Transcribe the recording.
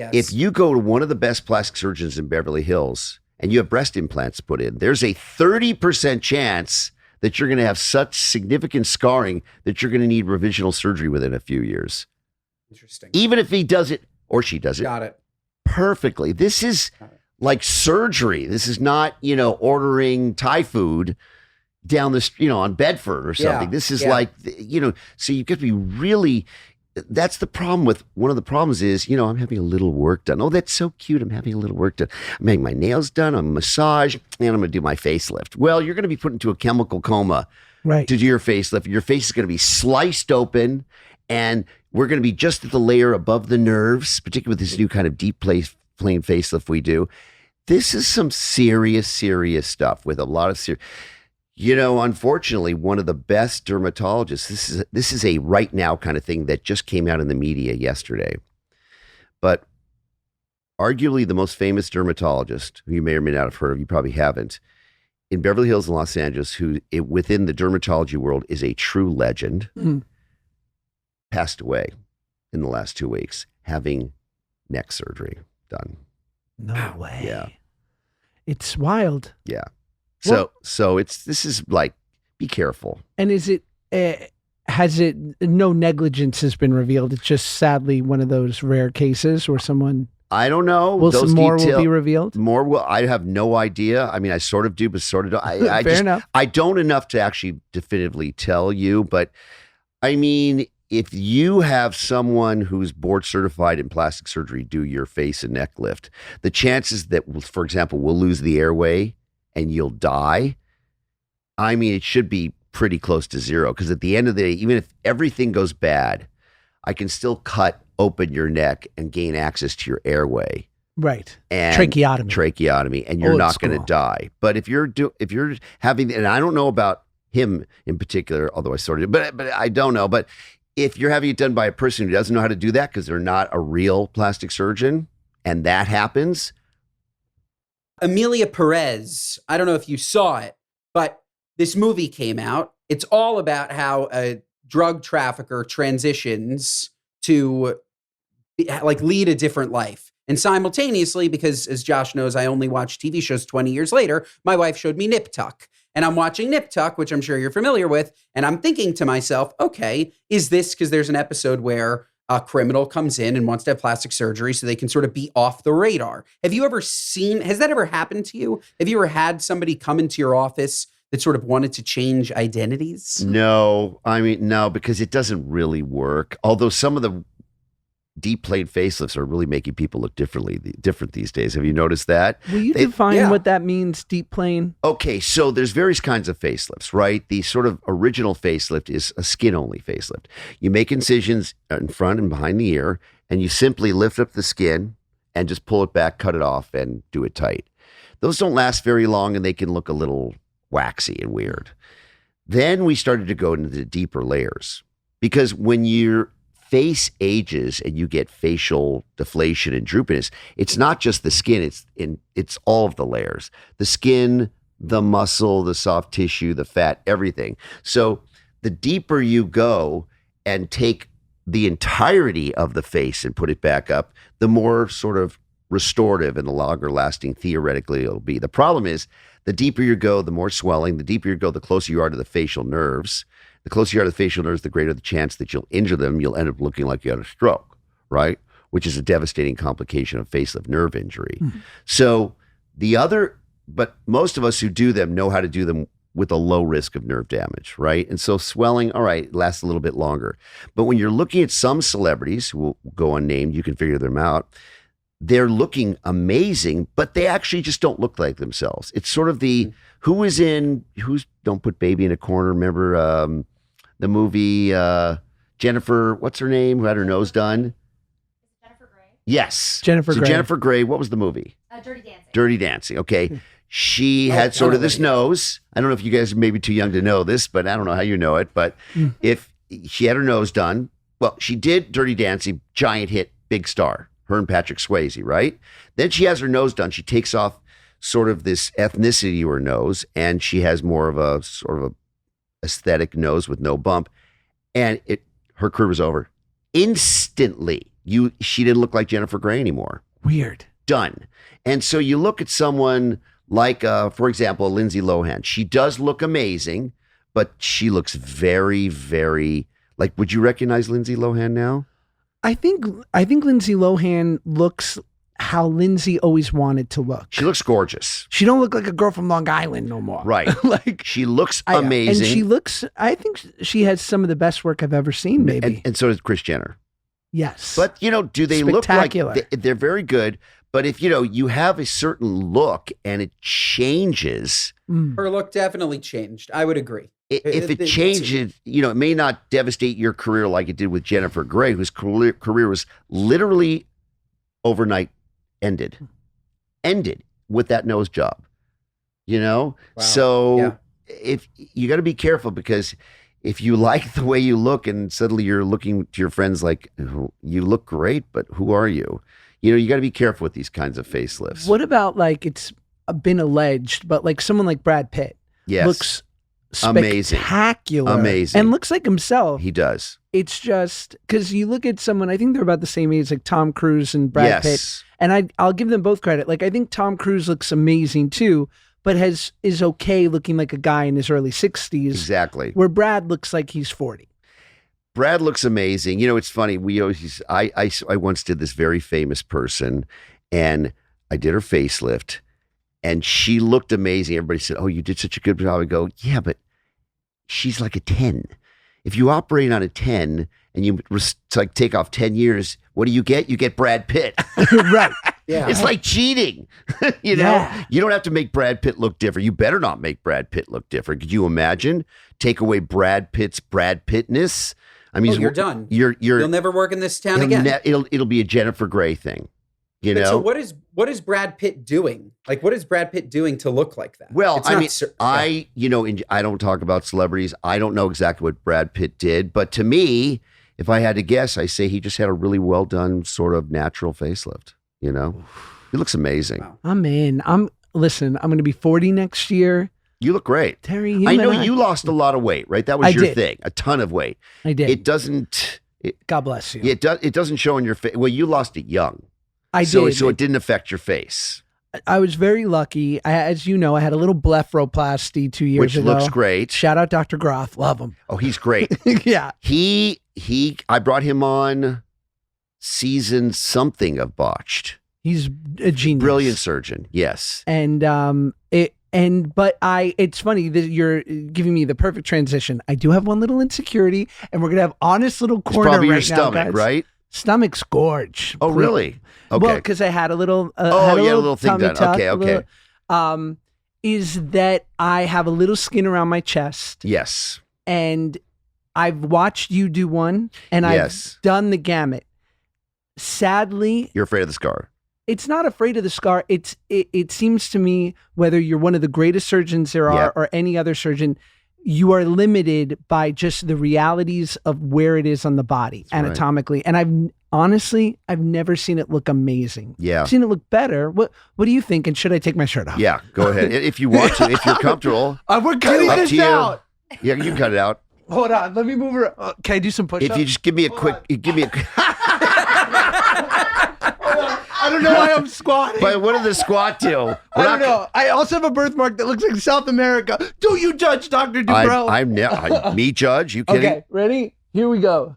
Yes. If you go to one of the best plastic surgeons in Beverly Hills and you have breast implants put in, there's a 30% chance that you're going to have such significant scarring that you're going to need revisional surgery within a few years. Interesting. Even if he does it or she does it. Got it. Perfectly. This is like surgery. This is not, ordering Thai food down the, on Bedford or something. Yeah, This is yeah. like, so you've got to be really, that's the problem with, one of the problems is, I'm having a little work done. Oh, that's so cute. I'm having a little work done. I'm having my nails done, a massage, and I'm going to do my facelift. Well, you're going to be put into a chemical coma Right. to do your facelift. Your face is going to be sliced open, and we're going to be just at the layer above the nerves, particularly with this new kind of deep plane facelift we do. This is some serious stuff with a lot of serious. Unfortunately, one of the best dermatologists, this is a right now kind of thing that just came out in the media yesterday. But arguably the most famous dermatologist, who you may or may not have heard of, you probably haven't, in Beverly Hills in Los Angeles, within the dermatology world is a true legend, passed away in the last 2 weeks, having neck surgery done. No way. Yeah. It's wild. Yeah. Well- So this is like, be careful. And is it, no negligence has been revealed? It's just sadly one of those rare cases where someone, I don't know. some more will be revealed? More will. I have no idea. I mean, I sort of do, but sort of don't. I Fair enough. I don't enough to actually definitively tell you, but I mean, if you have someone who's board certified in plastic surgery do your face and neck lift, the chances that, for example, we'll lose the airway and you'll die, I mean, it should be pretty close to zero, because at the end of the day, even if everything goes bad, I can still cut open your neck and gain access to your airway. Right. And Tracheotomy. And you're Old not going to school. die. But if you're having, and I don't know about him in particular, although I sort of, but I don't know. But if you're having it done by a person who doesn't know how to do that because they're not a real plastic surgeon, and that happens. Amelia Perez, I don't know if you saw it, but this movie came out. It's all about how a drug trafficker transitions to lead a different life. And simultaneously, because as Josh knows, I only watch TV shows 20 years later, my wife showed me Nip Tuck. And I'm watching Nip Tuck, which I'm sure you're familiar with. And I'm thinking to myself, okay, is this because there's an episode where a criminal comes in and wants to have plastic surgery so they can sort of be off the radar? Have you ever has that ever happened to you? Have you ever had somebody come into your office that sort of wanted to change identities? No, I mean, no, because it doesn't really work. Although some of the deep plane facelifts are really making people look different these days. Have you noticed that? Will you define what that means, deep plane? Okay, so there's various kinds of facelifts, right? The sort of original facelift is a skin-only facelift. You make incisions in front and behind the ear, and you simply lift up the skin and just pull it back, cut it off, and do it tight. Those don't last very long, and they can look a little waxy and weird. Then we started to go into the deeper layers, because when your face ages and you get facial deflation and droopiness, it's not just the skin, it's all of the layers. The skin, the muscle, the soft tissue, the fat, everything. So the deeper you go and take the entirety of the face and put it back up, the more sort of restorative and the longer lasting theoretically it'll be. The problem is, the deeper you go, the more swelling. The deeper you go, the closer you are to the facial nerves. The closer you are to the facial nerves, the greater the chance that you'll injure them. You'll end up looking like you had a stroke, right? Which is a devastating complication of facelift nerve injury. So but most of us who do them know how to do them with a low risk of nerve damage, right? And so swelling, all right, lasts a little bit longer. But when you're looking at some celebrities who will go unnamed, you can figure them out. They're looking amazing, but they actually just don't look like themselves. It's sort of Don't Put Baby in a Corner. Remember the movie Jennifer, what's her name, who had her nose done? Jennifer Grey. Yes. Jennifer Grey. Jennifer Grey, what was the movie? Dirty Dancing. Dirty Dancing, okay. She had sort of this nose. I don't know if you guys are maybe too young to know this, but I don't know how you know it. But if she had her nose done, well, she did Dirty Dancing, giant hit, big star. Her and Patrick Swayze, right? Then she has her nose done. She takes off sort of this ethnicity to her nose, and she has more of a sort of a aesthetic nose with no bump. And her career was over instantly. she didn't look like Jennifer Grey anymore. Weird. Done. And so you look at someone like, for example, Lindsay Lohan. She does look amazing, but she looks very, very like. Would you recognize Lindsay Lohan now? I think Lindsay Lohan looks how Lindsay always wanted to look. She looks gorgeous. She don't look like a girl from Long Island no more. Right. Like she looks amazing. And she looks, I think she has some of the best work I've ever seen, maybe. And so does Kris Jenner. Yes. But, do they look like they're very good? But if, you have a certain look and it changes. Her look definitely changed. I would agree. If it changes, it may not devastate your career like it did with Jennifer Grey, whose career was literally overnight ended with that nose job, Wow. So if you got to be careful, because if you like the way you look and suddenly you're looking to your friends like, you look great, but who are you? You got to be careful with these kinds of facelifts. What about like it's been alleged, but like someone like Brad Pitt looks spectacular. Amazing. And looks like himself. He does. It's just because you look at someone, I think they're about the same age, like Tom Cruise and Brad Pitt. And I'll give them both credit. Like I think Tom Cruise looks amazing too, but is okay looking like a guy in his early 60s. Exactly. Where Brad looks like he's 40. Brad looks amazing. It's funny. I once did this very famous person, and I did her facelift, and she looked amazing. Everybody said, "Oh, you did such a good job." I go, "Yeah, but she's like a 10. If you operate on a 10 and you take off 10 years, what do you get? You get Brad Pitt." Right. Yeah. It's like cheating. You don't have to make Brad Pitt look different. You better not make Brad Pitt look different. Could you imagine? Take away Brad Pitt's Brad Pittness. I mean, you're done. You'll never work in this town again. It'll be a Jennifer Grey thing. So what is Brad Pitt doing? Like, what is Brad Pitt doing to look like that? Well, I don't talk about celebrities. I don't know exactly what Brad Pitt did, but to me, if I had to guess, I say he just had a really well done sort of natural facelift. He looks amazing. Wow. I'm in. I'm going to be 40 next year. You look great. Terry, I know you lost a lot of weight, right? That was your thing. A ton of weight. I did. It doesn't. God bless you. It doesn't show in your face. Well, you lost it young. I did. So it didn't affect your face. I was very lucky. As you know, I had a little blepharoplasty 2 years ago. Which looks great. Shout out Dr. Groff. Love him. Oh, he's great. Yeah. I brought him on season something of Botched. He's a genius. Brilliant surgeon. Yes. And it's funny that you're giving me the perfect transition. I do have one little insecurity, and we're going to have honest little corner it's probably right your stomach, now, guys. Right? Stomach's gorge. Oh, really? Okay. Well, because I had a little. You had a little thing done. Tuck, Okay. Is that I have a little skin around my chest. Yes. And I've watched you do one, and I've done the gamut. Sadly, you're afraid of the scar. It's not afraid of the scar. It seems to me, whether you're one of the greatest surgeons there are or any other surgeon, you are limited by just the realities of where it is on the body anatomically. Right. And I've never seen it look amazing. Yeah. I've seen it look better. What do you think? And should I take my shirt off? Yeah, go ahead. If you want to, if you're comfortable. We're cutting this out. Yeah, you can cut it out. Hold on. Let me move her. Can I do some push-ups? If you just give me a quick. I don't know why I'm squatting. But what did the squat do? I don't know. I also have a birthmark that looks like South America. Do you judge, Dr. Dubrow? Me judge? You kidding? Okay, ready? Here we go.